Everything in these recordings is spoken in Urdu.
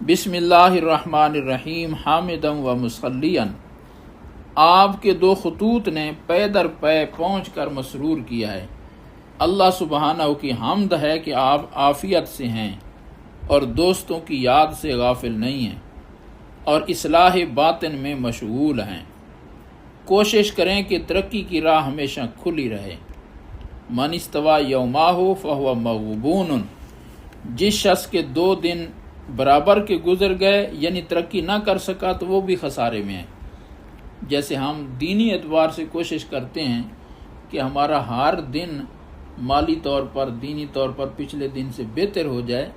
بسم اللہ الرحمن الرحیم حامدا و مصلیًا۔ آپ کے دو خطوط نے پے در پے پہنچ کر مسرور کیا ہے۔ اللہ سبحانہ کی حمد ہے کہ آپ عافیت سے ہیں اور دوستوں کی یاد سے غافل نہیں ہیں اور اصلاح باطن میں مشغول ہیں۔ کوشش کریں کہ ترقی کی راہ ہمیشہ کھلی رہے۔ من استویٰ یوماہ فہو مغبون، جس شخص کے 2 دن برابر کے گزر گئے یعنی ترقی نہ کر سکا تو وہ بھی خسارے میں ہے۔ جیسے ہم دینی اعتبار سے کوشش کرتے ہیں کہ ہمارا ہر دن مالی طور پر دینی طور پر پچھلے دن سے بہتر ہو جائے،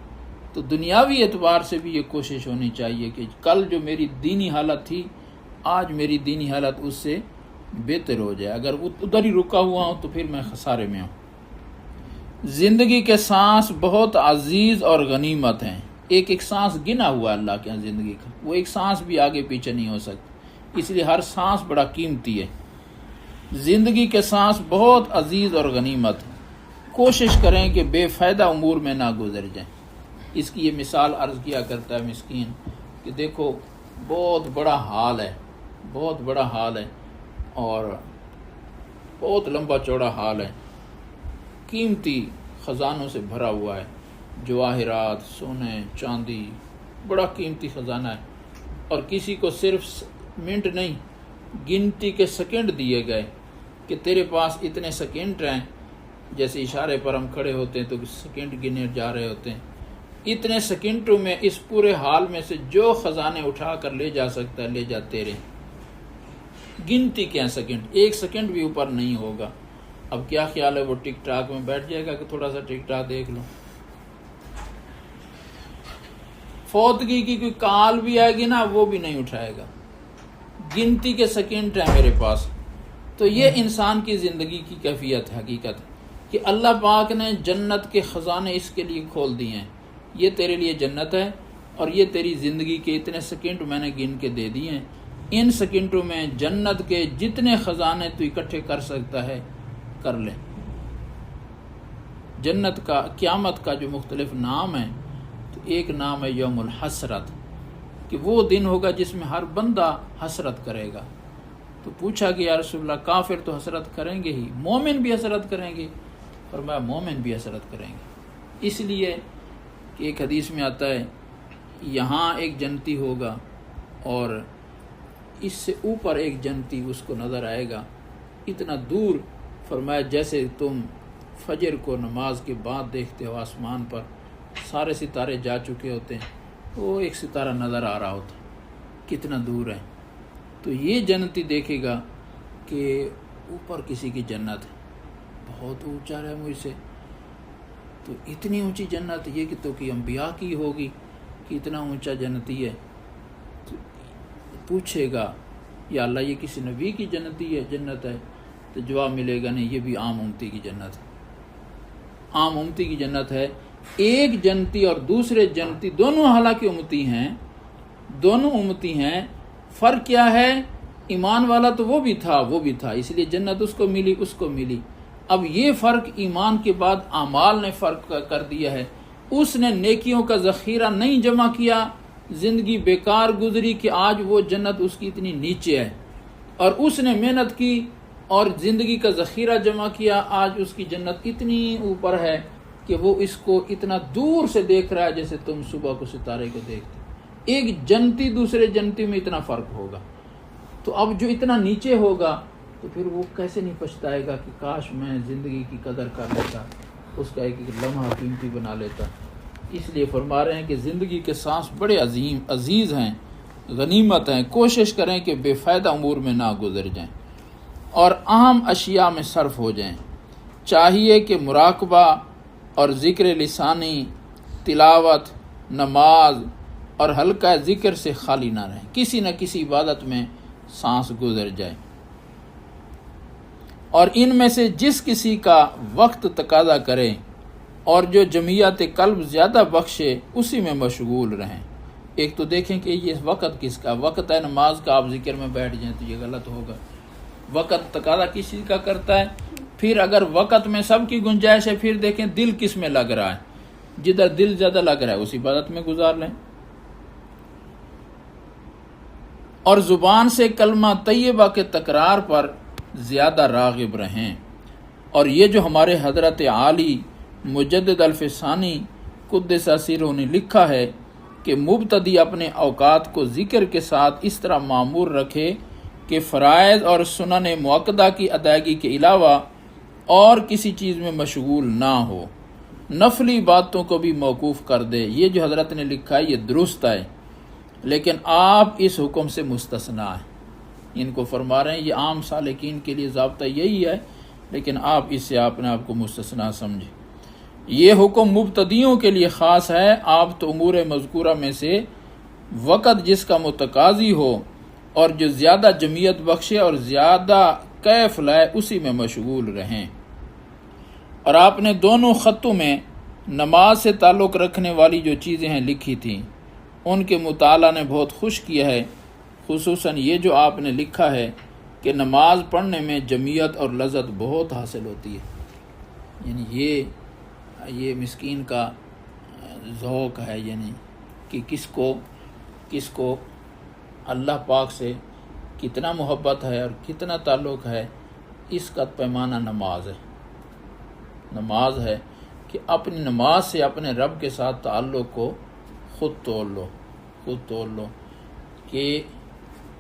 تو دنیاوی اعتبار سے بھی یہ کوشش ہونی چاہیے کہ کل جو میری دینی حالت تھی آج میری دینی حالت اس سے بہتر ہو جائے۔ اگر ادھر ہی رکا ہوا ہوں تو پھر میں خسارے میں ہوں۔ زندگی کے سانس بہت عزیز اور غنیمت ہیں۔ ایک سانس گنا ہوا اللہ کے یہاں زندگی کا، وہ ایک سانس بھی آگے پیچھے نہیں ہو سکتی، اس لیے ہر سانس بڑا قیمتی ہے۔ زندگی کے سانس بہت عزیز اور غنیمت ہے۔ کوشش کریں کہ بے فائدہ امور میں نہ گزر جائیں۔ اس کی یہ مثال عرض کیا کرتا ہے مسکین کہ دیکھو بہت بڑا حال ہے، بہت بڑا حال ہے اور بہت لمبا چوڑا حال ہے، قیمتی خزانوں سے بھرا ہوا ہے، جواہرات، سونے، چاندی، بڑا قیمتی خزانہ ہے، اور کسی کو صرف منٹ نہیں گنتی کے سیکنڈ دیے گئے کہ تیرے پاس اتنے سیکنڈ ہیں، جیسے اشارے پر ہم کھڑے ہوتے ہیں تو سیکنڈ گنے جا رہے ہوتے ہیں، اتنے سیکنڈوں میں اس پورے حال میں سے جو خزانے اٹھا کر لے جا سکتا ہے لے جا تیرے۔ گنتی کیا سیکنڈ، 1 سیکنڈ بھی اوپر نہیں ہوگا۔ اب کیا خیال ہے وہ ٹک ٹاک میں بیٹھ جائے گا کہ تھوڑا سا ٹک ٹاک دیکھ لو؟ فوتگی کی کوئی کال بھی آئے گی نا وہ بھی نہیں اٹھائے گا۔ گنتی کے سیکنڈ ہیں میرے پاس۔ تو یہ انسان کی زندگی کی کیفیت حقیقت کہ اللہ پاک نے جنت کے خزانے اس کے لیے کھول دیے ہیں، یہ تیرے لیے جنت ہے اور یہ تیری زندگی کے اتنے سیکنڈ میں نے گن کے دے دیے ہیں، ان سیکنڈوں میں جنت کے جتنے خزانے تو اکٹھے کر سکتا ہے کر لے۔ جنت کا قیامت کا جو مختلف نام ہے، تو ایک نام ہے یوم الحسرت، کہ وہ دن ہوگا جس میں ہر بندہ حسرت کرے گا۔ تو پوچھا کہ یا رسول اللہ کافر تو حسرت کریں گے ہی، مومن بھی حسرت کریں گے؟ فرمایا مومن بھی حسرت کریں گے، اس لیے کہ ایک حدیث میں آتا ہے یہاں ایک جنتی ہوگا اور اس سے اوپر ایک جنتی اس کو نظر آئے گا، اتنا دور، فرمایا جیسے تم فجر کو نماز کے بعد دیکھتے ہو آسمان پر سارے ستارے جا چکے ہوتے ہیں، وہ ایک ستارہ نظر آ رہا ہوتا کتنا دور ہے۔ تو یہ جنتی دیکھے گا کہ اوپر کسی کی جنت ہے، بہت اونچا ہے مجھ سے، تو اتنی اونچی جنت یہ کہ تو کہ انبیاء کی ہوگی کہ اتنا اونچا جنتی ہے۔ تو پوچھے گا یا اللہ یہ کسی نبی کی جنت ہے؟ تو جواب ملے گا نہیں، یہ بھی عام امتی کی جنت ہے، عام امتی کی جنت ہے۔ ایک جنتی اور دوسرے جنتی دونوں حالانکہ امتی ہیں، دونوں امتی ہیں، فرق کیا ہے؟ ایمان والا تو وہ بھی تھا اس لیے جنت اس کو ملی، اس کو ملی۔ اب یہ فرق ایمان کے بعد اعمال نے فرق کر دیا ہے۔ اس نے نیکیوں کا ذخیرہ نہیں جمع کیا، زندگی بیکار گزری کہ آج وہ جنت اس کی اتنی نیچے ہے، اور اس نے محنت کی اور زندگی کا ذخیرہ جمع کیا، آج اس کی جنت اتنی اوپر ہے کہ وہ اس کو اتنا دور سے دیکھ رہا ہے جیسے تم صبح کو ستارے کو دیکھتے۔ ایک جنتی دوسرے جنتی میں اتنا فرق ہوگا۔ تو اب جو اتنا نیچے ہوگا تو پھر وہ کیسے نہیں پچھتائے گا کہ کاش میں زندگی کی قدر کر لیتا، اس کا ایک لمحہ قیمتی بنا لیتا۔ اس لیے فرما رہے ہیں کہ زندگی کے سانس بڑے عزیز ہیں، غنیمت ہیں۔ کوشش کریں کہ بے فائدہ امور میں نہ گزر جائیں اور اہم اشیاء میں صرف ہو جائیں۔ چاہیے کہ مراقبہ اور ذکر لسانی، تلاوت، نماز اور ہلکا ذکر سے خالی نہ رہیں، کسی نہ کسی عبادت میں سانس گزر جائے، اور ان میں سے جس کسی کا وقت تقاضا کرے اور جو جمعیت قلب زیادہ بخشے اسی میں مشغول رہیں۔ ایک تو دیکھیں کہ یہ وقت کس کا وقت ہے، نماز کا آپ ذکر میں بیٹھ جائیں تو یہ غلط ہوگا۔ وقت تقاضا کس چیز کا کرتا ہے؟ پھر اگر وقت میں سب کی گنجائش ہے پھر دیکھیں دل کس میں لگ رہا ہے، جدھر دل زیادہ لگ رہا ہے اس عبادت میں گزار لیں۔ اور زبان سے کلمہ طیبہ کے تکرار پر زیادہ راغب رہیں۔ اور یہ جو ہمارے حضرت عالی مجدد الفسانی قدس سرہ نے لکھا ہے کہ مبتدی اپنے اوقات کو ذکر کے ساتھ اس طرح معمور رکھے کہ فرائض اور سنن مؤکدہ کی ادائیگی کے علاوہ اور کسی چیز میں مشغول نہ ہو، نفلی باتوں کو بھی موقوف کر دے۔ یہ جو حضرت نے لکھا ہے یہ درست ہے، لیکن آپ اس حکم سے مستثنا ہیں۔ ان کو فرما رہے ہیں یہ عام سالکین کے لیے ضابطہ یہی ہے، لیکن آپ اس سے اپنے آپ کو مستثنا سمجھیں۔ یہ حکم مبتدیوں کے لیے خاص ہے۔ آپ تو امور مذکورہ میں سے وقت جس کا متقاضی ہو اور جو زیادہ جمعیت بخشے اور زیادہ کیف لائے اسی میں مشغول رہیں۔ اور آپ نے دونوں خطوں میں نماز سے تعلق رکھنے والی جو چیزیں ہیں لکھی تھیں، ان کے مطالعہ نے بہت خوش کیا ہے، خصوصاً یہ جو آپ نے لکھا ہے کہ نماز پڑھنے میں جمعیت اور لذت بہت حاصل ہوتی ہے۔ یعنی یہ مسکین کا ذوق ہے، یعنی کہ کس کو اللہ پاک سے کتنا محبت ہے اور کتنا تعلق ہے، اس کا پیمانہ نماز ہے کہ اپنی نماز سے اپنے رب کے ساتھ تعلق کو خود تول لو کہ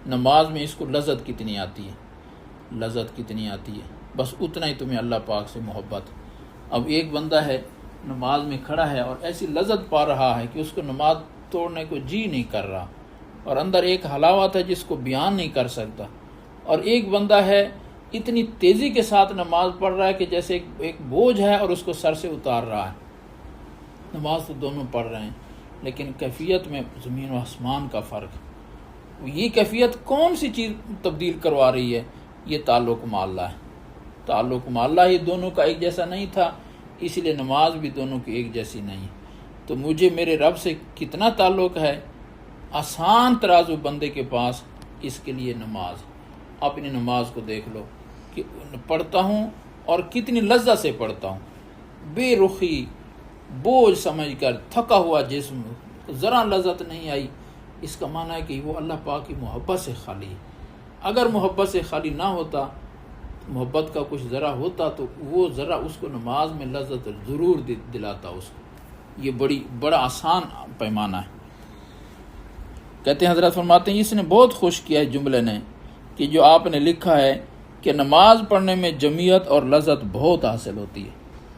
نماز میں اس کو لذت کتنی آتی ہے، بس اتنا ہی تمہیں اللہ پاک سے محبت۔ اب ایک بندہ ہے نماز میں کھڑا ہے اور ایسی لذت پا رہا ہے کہ اس کو نماز توڑنے کو جی نہیں کر رہا، اور اندر ایک حلاوت ہے جس کو بیان نہیں کر سکتا، اور ایک بندہ ہے اتنی تیزی کے ساتھ نماز پڑھ رہا ہے کہ جیسے ایک بوجھ ہے اور اس کو سر سے اتار رہا ہے۔ نماز تو دونوں پڑھ رہے ہیں، لیکن کیفیت میں زمین و آسمان کا فرق۔ یہ کیفیت کون سی چیز تبدیل کروا رہی ہے؟ یہ تعلق مع اللہ ہے۔ تعلق مع اللہ یہ دونوں کا ایک جیسا نہیں تھا، اسی لیے نماز بھی دونوں کی ایک جیسی نہیں۔ تو مجھے میرے رب سے کتنا تعلق ہے، آسان ترازو بندے کے پاس، اس کے لیے نماز۔ اپنی نماز کو دیکھ لو کہ پڑھتا ہوں اور کتنی لذت سے پڑھتا ہوں، بے رخی، بوجھ سمجھ کر، تھکا ہوا جسم، ذرا لذت نہیں آئی۔ اس کا معنی ہے کہ وہ اللہ پاک کی محبت سے خالی ہے۔ اگر محبت سے خالی نہ ہوتا، محبت کا کچھ ذرا ہوتا تو وہ ذرا اس کو نماز میں لذت ضرور دلاتا اس کو۔ یہ بڑا آسان پیمانہ ہے۔ کہتے ہیں حضرت فرماتے ہیں اس نے بہت خوش کیا ہے جملے نے کہ جو آپ نے لکھا ہے کہ نماز پڑھنے میں جمعیت اور لذت بہت حاصل ہوتی ہے۔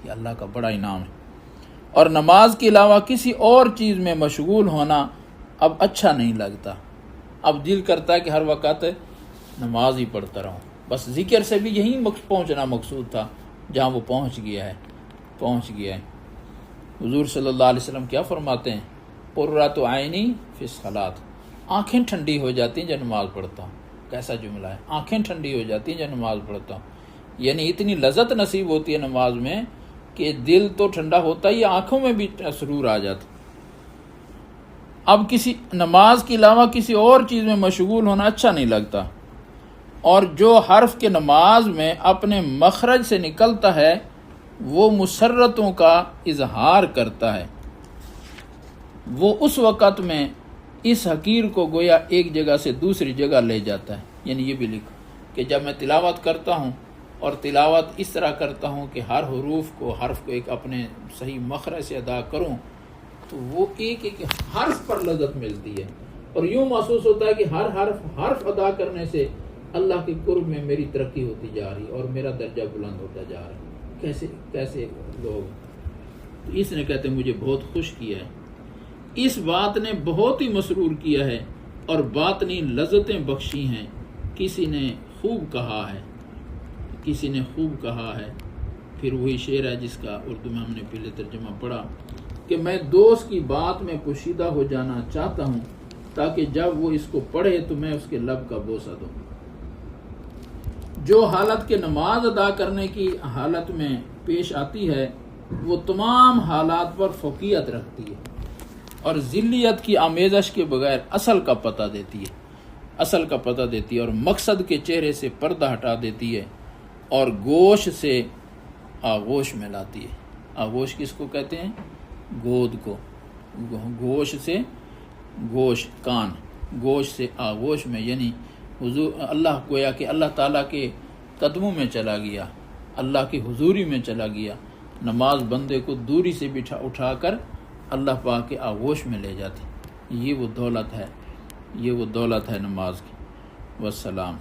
یہ اللہ کا بڑا انعام ہے۔ اور نماز کے علاوہ کسی اور چیز میں مشغول ہونا اب اچھا نہیں لگتا۔ اب دل کرتا ہے کہ ہر وقت نماز ہی پڑھتا رہوں۔ بس ذکر سے بھی یہیں پہنچنا مقصود تھا جہاں وہ پہنچ گیا ہے۔ حضور صلی اللہ علیہ وسلم کیا فرماتے ہیں؟ قرۃ عینی فی الصلاۃ، آنکھیں ٹھنڈی ہو جاتی ہیں جب نماز پڑھتا ہوں۔ کیسا جملہ ہے، آنکھیں ٹھنڈی ہو جاتی ہیں جب نماز پڑھتا ہوں۔ یعنی اتنی لذت نصیب ہوتی ہے نماز میں کہ دل تو ٹھنڈا ہوتا ہی، آنکھوں میں بھی سرور آ جاتا۔ اب کسی نماز کے علاوہ کسی اور چیز میں مشغول ہونا اچھا نہیں لگتا۔ اور جو حرف کے نماز میں اپنے مخرج سے نکلتا ہے وہ مسرتوں کا اظہار کرتا ہے، وہ اس وقت میں اس حقیر کو گویا ایک جگہ سے دوسری جگہ لے جاتا ہے۔ یعنی یہ بھی لکھو کہ جب میں تلاوت کرتا ہوں اور تلاوت اس طرح کرتا ہوں کہ ہر حرف کو ایک اپنے صحیح مخرج سے ادا کروں، تو وہ ایک حرف پر لذت ملتی ہے، اور یوں محسوس ہوتا ہے کہ ہر حرف ادا کرنے سے اللہ کے قرب میں میری ترقی ہوتی جا رہی اور میرا درجہ بلند ہوتا جا رہا ہے۔ کیسے لوگ، اس نے کہتے مجھے بہت خوش کیا ہے، اس بات نے بہت ہی مسرور کیا ہے اور باطنی لذتیں بخشی ہیں۔ کسی نے خوب کہا ہے، پھر وہی شعر ہے جس کا اردو میں ہم نے پہلے ترجمہ پڑھا کہ میں دوست کی بات میں پوشیدہ ہو جانا چاہتا ہوں تاکہ جب وہ اس کو پڑھے تو میں اس کے لب کا بوسہ دوں۔ جو حالت کے نماز ادا کرنے کی حالت میں پیش آتی ہے وہ تمام حالات پر فوقیت رکھتی ہے اور ذلیت کی آمیزش کے بغیر اصل کا پتہ دیتی ہے اور مقصد کے چہرے سے پردہ ہٹا دیتی ہے اور گوش سے آغوش میں لاتی ہے۔ آغوش کس کو کہتے ہیں؟ گود کو۔ گوش سے گوش، کان، گوش سے آغوش میں، یعنی حضور اللہ گویا کہ اللہ تعالیٰ کے قدموں میں چلا گیا، اللہ کی حضوری میں چلا گیا۔ نماز بندے کو دوری سے اٹھا کر اللہ پاک کے آغوش میں لے جاتی۔ یہ وہ دولت ہے نماز کی۔ والسلام۔